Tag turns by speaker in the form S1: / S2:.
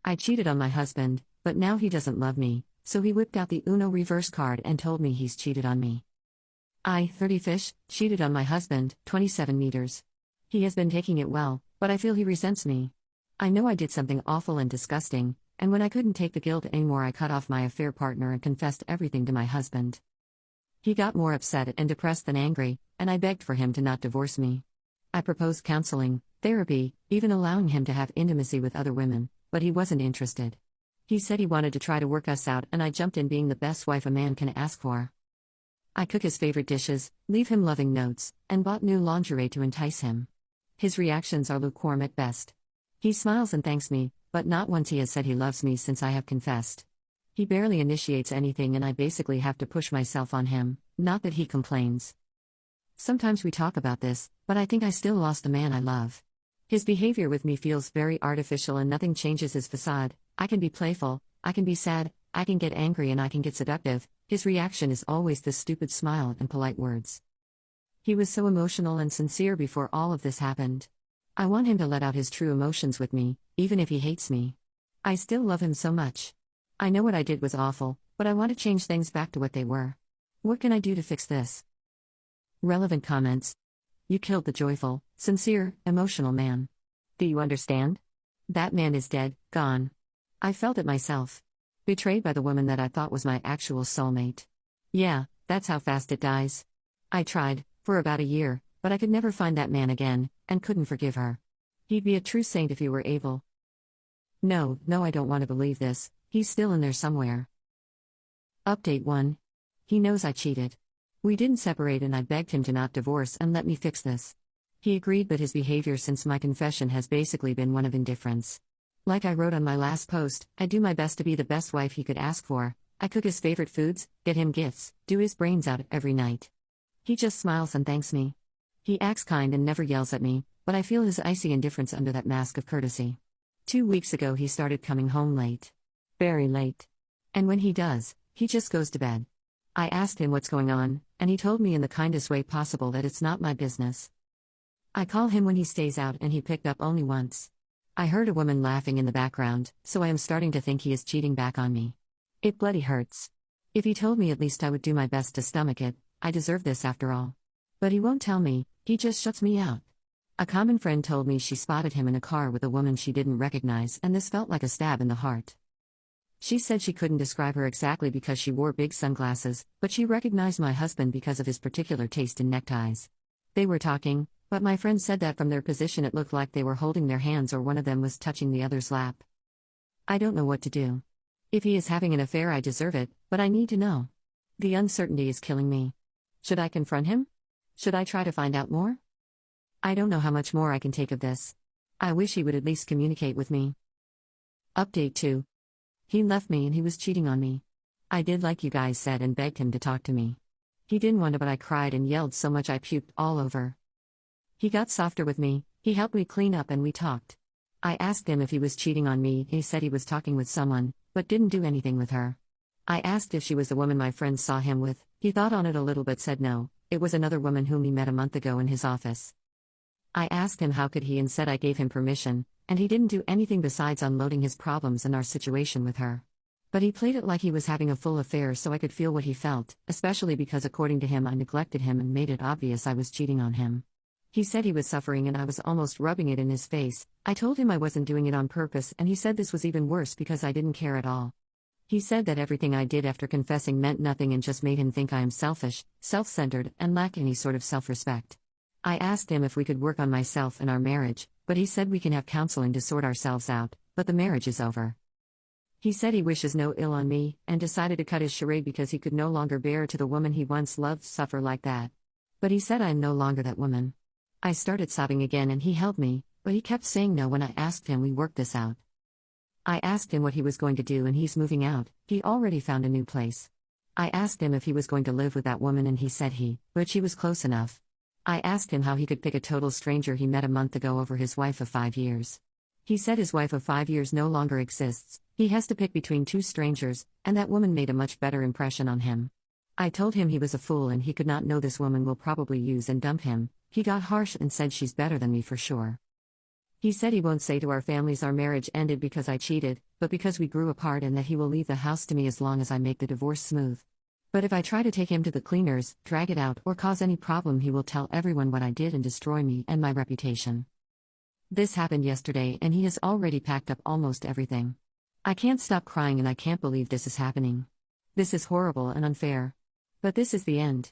S1: I cheated on my husband, but now he doesn't love me, so he whipped out the Uno reverse card and told me he's cheated on me. I, 30 fish, cheated on my husband, 27 meters. He has been taking it well, but I feel he resents me. I know I did something awful and disgusting, and when I couldn't take the guilt anymore, I cut off my affair partner and confessed everything to my husband. He got more upset and depressed than angry, and I begged for him to not divorce me. I proposed counseling, therapy, even allowing him to have intimacy with other women, but he wasn't interested. He said he wanted to try to work us out, and I jumped in, being the best wife a man can ask for. I cook his favorite dishes, leave him loving notes, and bought new lingerie to entice him. His reactions are lukewarm at best. He smiles and thanks me, but not once he has said he loves me since I have confessed. He barely initiates anything, and I basically have to push myself on him, not that he complains. Sometimes we talk about this, but I think I still lost the man I love. His behavior with me feels very artificial and nothing changes his facade. I can be playful, I can be sad, I can get angry, and I can get seductive. His reaction is always this stupid smile and polite words. He was so emotional and sincere before all of this happened. I want him to let out his true emotions with me, even if he hates me. I still love him so much. I know what I did was awful, but I want to change things back to what they were. What can I do to fix this? Relevant comments. You killed the joyful, sincere, emotional man. Do you understand? That man is dead, gone. I felt it myself. Betrayed by the woman that I thought was my actual soulmate. Yeah, that's how fast it dies. I tried, for about a year, but I could never find that man again, and couldn't forgive her. He'd be a true saint if he were able. No, I don't want to believe this. He's still in there somewhere. Update 1. He knows I cheated. We didn't separate, and I begged him to not divorce and let me fix this. He agreed, but his behavior since my confession has basically been one of indifference. Like I wrote on my last post, I do my best to be the best wife he could ask for. I cook his favorite foods, get him gifts, do his brains out every night. He just smiles and thanks me. He acts kind and never yells at me, but I feel his icy indifference under that mask of courtesy. 2 weeks ago he started coming home late. Very late. And when he does, he just goes to bed. I asked him what's going on, and he told me in the kindest way possible that it's not my business. I call him when he stays out, and he picked up only once. I heard a woman laughing in the background, so I am starting to think he is cheating back on me. It bloody hurts. If he told me, at least I would do my best to stomach it. I deserve this after all. But he won't tell me, he just shuts me out. A common friend told me she spotted him in a car with a woman she didn't recognize, and this felt like a stab in the heart. She said she couldn't describe her exactly because she wore big sunglasses, but she recognized my husband because of his particular taste in neckties. They were talking, but my friend said that from their position it looked like they were holding their hands, or one of them was touching the other's lap. I don't know what to do. If he is having an affair, I deserve it, but I need to know. The uncertainty is killing me. Should I confront him? Should I try to find out more? I don't know how much more I can take of this. I wish he would at least communicate with me. Update 2. He left me and he was cheating on me. I did like you guys said and begged him to talk to me. He didn't want to, but I cried and yelled so much I puked all over. He got softer with me, he helped me clean up and we talked. I asked him if he was cheating on me. He said he was talking with someone, but didn't do anything with her. I asked if she was the woman my friend saw him with. He thought on it a little but said no, it was another woman whom he met a month ago in his office. I asked him how could he, and said I gave him permission, and he didn't do anything besides unloading his problems and our situation with her. But he played it like he was having a full affair so I could feel what he felt, especially because according to him I neglected him and made it obvious I was cheating on him. He said he was suffering and I was almost rubbing it in his face. I told him I wasn't doing it on purpose, and he said this was even worse because I didn't care at all. He said that everything I did after confessing meant nothing and just made him think I am selfish, self-centered, and lack any sort of self-respect. I asked him if we could work on myself and our marriage, but he said we can have counseling to sort ourselves out, but the marriage is over. He said he wishes no ill on me, and decided to cut his charade because he could no longer bear to the woman he once loved suffer like that. But he said I am no longer that woman. I started sobbing again and he held me, but he kept saying no when I asked him we worked this out. I asked him what he was going to do and he's moving out, he already found a new place. I asked him if he was going to live with that woman and he said but she was close enough. I asked him how he could pick a total stranger he met a month ago over his wife of 5 years. He said his wife of 5 years no longer exists, he has to pick between 2 strangers, and that woman made a much better impression on him. I told him he was a fool and he could not know this woman will probably use and dump him. He got harsh and said she's better than me for sure. He said he won't say to our families our marriage ended because I cheated, but because we grew apart, and that he will leave the house to me as long as I make the divorce smooth. But if I try to take him to the cleaners, drag it out, or cause any problem, he will tell everyone what I did and destroy me and my reputation. This happened yesterday, and he has already packed up almost everything. I can't stop crying, and I can't believe this is happening. This is horrible and unfair. But this is the end.